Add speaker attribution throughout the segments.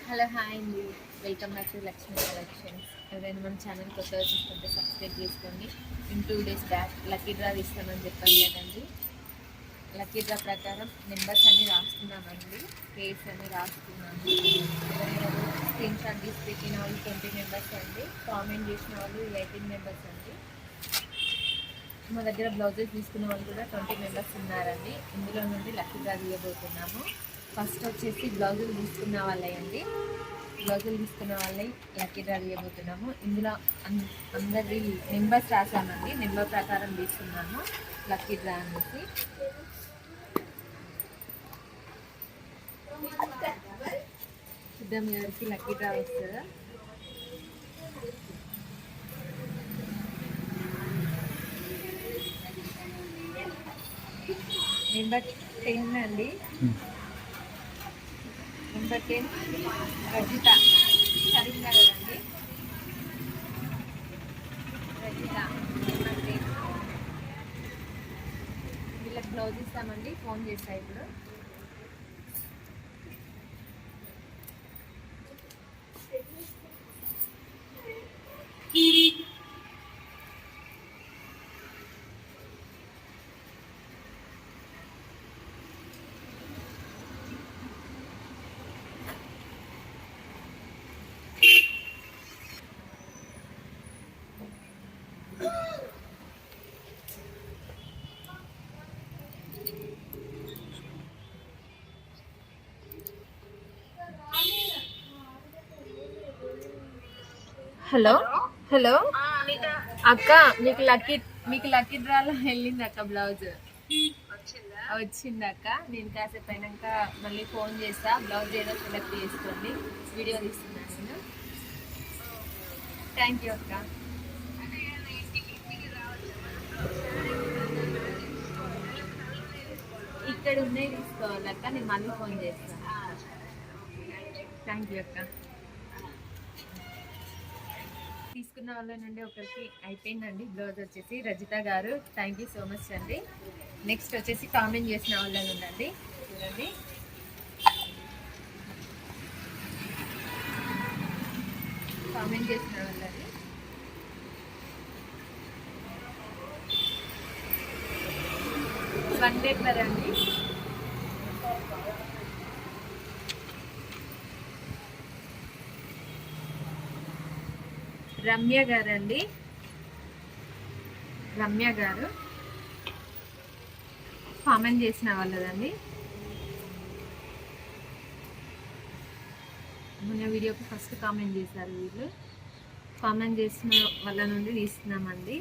Speaker 1: Hello hi అండి, welcome back to Lakshmi collections. ఎవరైనా మన ఛానల్ కొత్తగా చూస్తుంటే సబ్స్క్రైబ్ చేసుకోండి. In 2 days back lucky draw ఇస్తామని చెప్పాను కదండి. లక్కీ డ్రా ప్రకారం నెంబర్స్ అన్నీ రాసుకున్నామండి, పేర్స్ అన్నీ రాసుకున్నాము. ఎవరైనా స్క్రీన్ షాట్ తీసి పెట్టిన వాళ్ళు 20 మెంబర్స్ అండి, కామెంట్ చేసిన వాళ్ళు 18 మెంబర్స్ అండి. మా దగ్గర బ్లౌజెస్ తీసుకున్న వాళ్ళు కూడా 20 మెంబర్స్ ఉన్నారండి. ఇందులో నుండి లక్కీ డ్రా తీయబోతున్నాము. ఫస్ట్ వచ్చేసి బ్లౌజులు తీసుకున్న వాళ్ళండి, బ్లౌజులు తీసుకున్న వాళ్ళని లక్కీ డ్రా తీయబోతున్నాము. ఇందులో అందరి నెంబర్స్ రాసామండి, నెంబర్ ప్రకారం తీసుకున్నాము లక్కీ డ్రా అనేసి. చూద్దాం ఎవరికి లక్కీ డ్రా వస్తుందా. నెంబర్ 10 అండి, నెంబర్ 10 రజిత, కరీంనగర్ అండి. రజిత నెంబర్ 10. వీళ్ళకి బ్లౌజ్ ఇస్తామండి, ఫోన్ చేస్తా ఇప్పుడు. హలో హలో అక్క, మీకు లక్కీ డ్రాలో వెళ్ళింది అక్క, బ్లౌజ్ వచ్చింది అక్క. నేను కాసేపు అయినాక మళ్ళీ ఫోన్ చేస్తా, బ్లౌజ్ ఏదో సెలెక్ట్ చేసుకోండి, వీడియో తీస్తున్నాను నేను. థ్యాంక్ యూ అక్క. ఇక్కడ ఉన్నాయి తీసుకోవాలి అక్క, నేను మళ్ళీ ఫోన్ చేస్తాను. థ్యాంక్ యూ అక్క. తీసుకున్న వాళ్ళ నుండి ఒకరికి అయిపోయిందండి బ్లౌజ్ వచ్చేసి. రజిత గారు థ్యాంక్ యూ సో మచ్ అండి. నెక్స్ట్ వచ్చేసి కామెంట్ చేసిన వాళ్ళ నుండి చూడండి, కామెంట్ చేసిన వాళ్ళది వన్ పేపర్ అండి. రమ్య గారు అండి, రమ్య గారు కామెంట్ చేసిన వాళ్ళదండి. మన వీడియోకి ఫస్ట్ కామెంట్ చేశారు వీళ్ళు. కామెంట్ చేసిన వాళ్ళ నుండి తీస్తున్నామండి.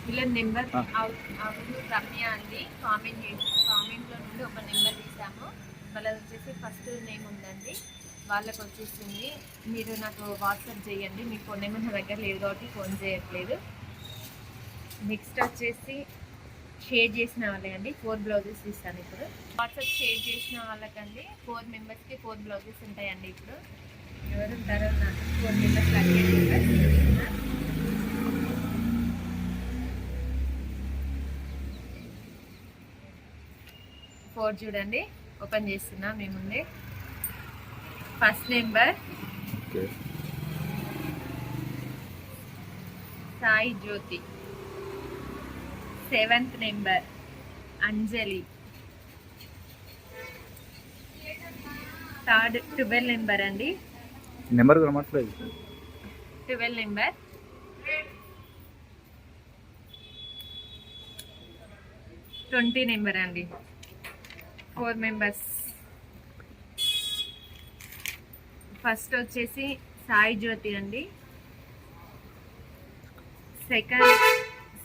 Speaker 1: వీళ్ళ నెంబర్ అవును రమ్య అండి. కామెంట్లో నుండి ఒక నెంబర్ తీసాము. వాళ్ళది వచ్చేసి ఫస్ట్ నేమ్ ఉందండి, వాళ్ళకి వచ్చేసింది. మీరు నాకు వాట్సాప్ చేయండి, మీ ఫోన్ నెంబర్ నా దగ్గర లేదు కాబట్టి ఫోన్ చేయట్లేదు. నెక్స్ట్ వచ్చేసి షేర్ చేసిన వాళ్ళే అండి, 4 బ్లౌజెస్ ఇస్తాను ఇప్పుడు. వాట్సాప్ షేర్ చేసిన వాళ్ళకండి 4 మెంబర్స్కి 4 బ్లౌజెస్ ఉంటాయండి. ఇప్పుడు ఎవరు ఉంటారో నాకు 4 మెంబర్స్ లక్కీ మెంబర్స్. 4 చూడండి, ఓపెన్ చేస్తున్నా మీ ముందే. ఫస్ట్ నెంబర్ సాయి జ్యోతి, 7th నెంబర్ అంజలి, 12 నెంబర్ అండి,
Speaker 2: నెంబర్
Speaker 1: 12 నెంబర్. 20 నెంబర్ అండి, 4 మెంబర్స్. ఫస్ట్ వచ్చేసి సాయి జ్యోతి అండి.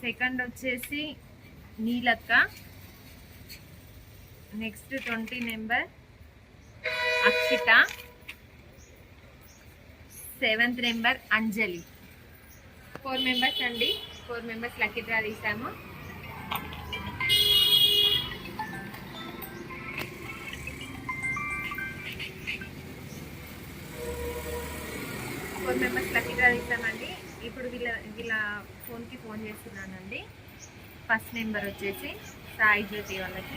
Speaker 1: సెకండ్ వచ్చేసి నీలక్క. Next 20 number Akshitha, 7th number Anjali. 4 members అండి, 4 మెంబర్స్ లక్కీ డ్రా తీసాము. మెంబర్స్ లక్కీ డ్రా తీసామండి. ఇప్పుడు వీళ్ళ ఫోన్కి ఫోన్ చేస్తున్నానండి. ఫస్ట్ నెంబర్ వచ్చేసి సాయి జ్యోతి వాళ్ళకి.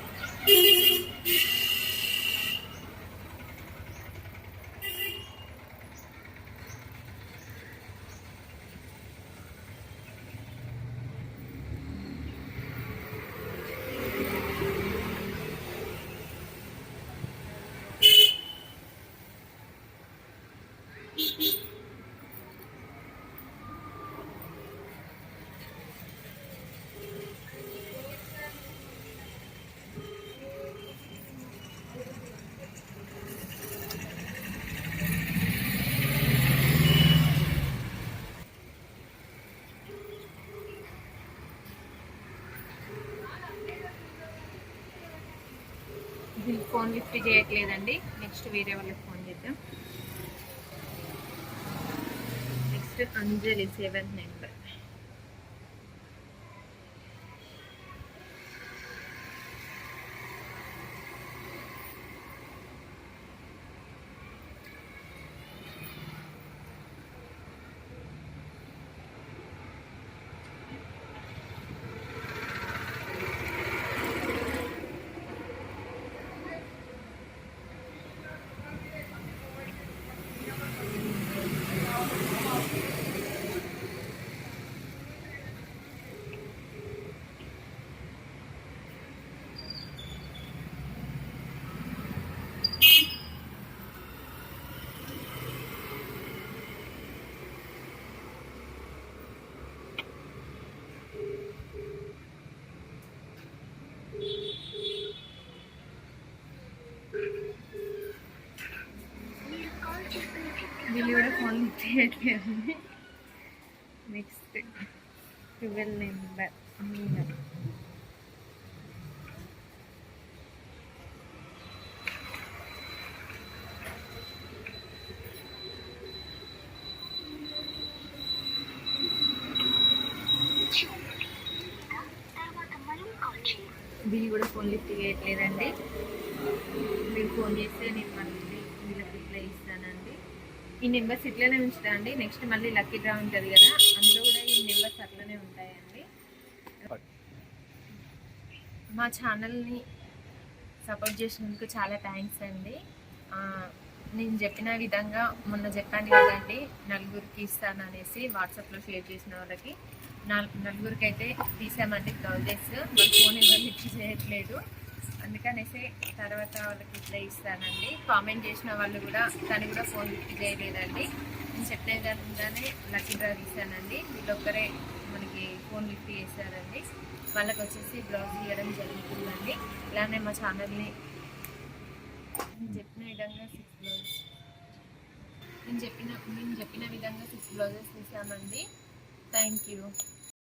Speaker 1: వీళ్ళు ఫోన్ లిఫ్ట్ చేయట్లేదండి. నెక్స్ట్ వేరే వాళ్ళకి ఫోన్ చేద్దాం. నెక్స్ట్ అంజలి 7th నెంబర్. వీళ్ళు కూడా ఫోన్ లిఫ్ట్ చేయట్లేదు. Next 12 number Meena. వీళ్ళు కూడా ఫోన్ లిఫ్ట్ చేయట్లేదండి. మీరు ఫోన్ చేస్తే నేను మళ్ళీ వీళ్ళకి రిప్లై ఇస్తానండి. ఈ నెంబర్స్ ఇట్లనే ఉంచుతా అండి. నెక్స్ట్ మళ్ళీ లక్కీ డ్రా ఉంటుంది కదా, అందులో కూడా ఈ నెంబర్స్ అట్లనే ఉంటాయండి. మా ఛానల్ని సపోర్ట్ చేసినందుకు చాలా థ్యాంక్స్ అండి. నేను చెప్పిన విధంగా మొన్న చెప్పాను కదండి, నలుగురికి ఇస్తాను అనేసి వాట్సాప్లో షేర్ చేసిన వాళ్ళకి నలుగురికి అయితే తీసామండి బ్లౌజెస్. వాళ్ళ ఫోన్ ఎవరు లిఫ్ట్ చేయట్లేదు, అందుకనేసి తర్వాత వాళ్ళకి రిప్లై ఇస్తానండి. కామెంట్ చేసిన వాళ్ళు కూడా తను కూడా ఫోన్ లిఫ్ట్ చేయలేదండి. నేను చెప్పిన విధంగానే లక్కీ డ్రా తీసానండి. వీళ్ళొక్కరే మనకి ఫోన్ లిఫ్ట్ చేశారండి. వాళ్ళకి వచ్చేసి బ్లౌజ్ ఇవ్వడం జరుగుతుందండి. ఇలానే మా ఛానల్ని నేను చెప్పిన విధంగా 6 బ్లౌజ్ నేను చెప్పిన విధంగా 6 బ్లౌజెస్ తీసామండి. Thank you.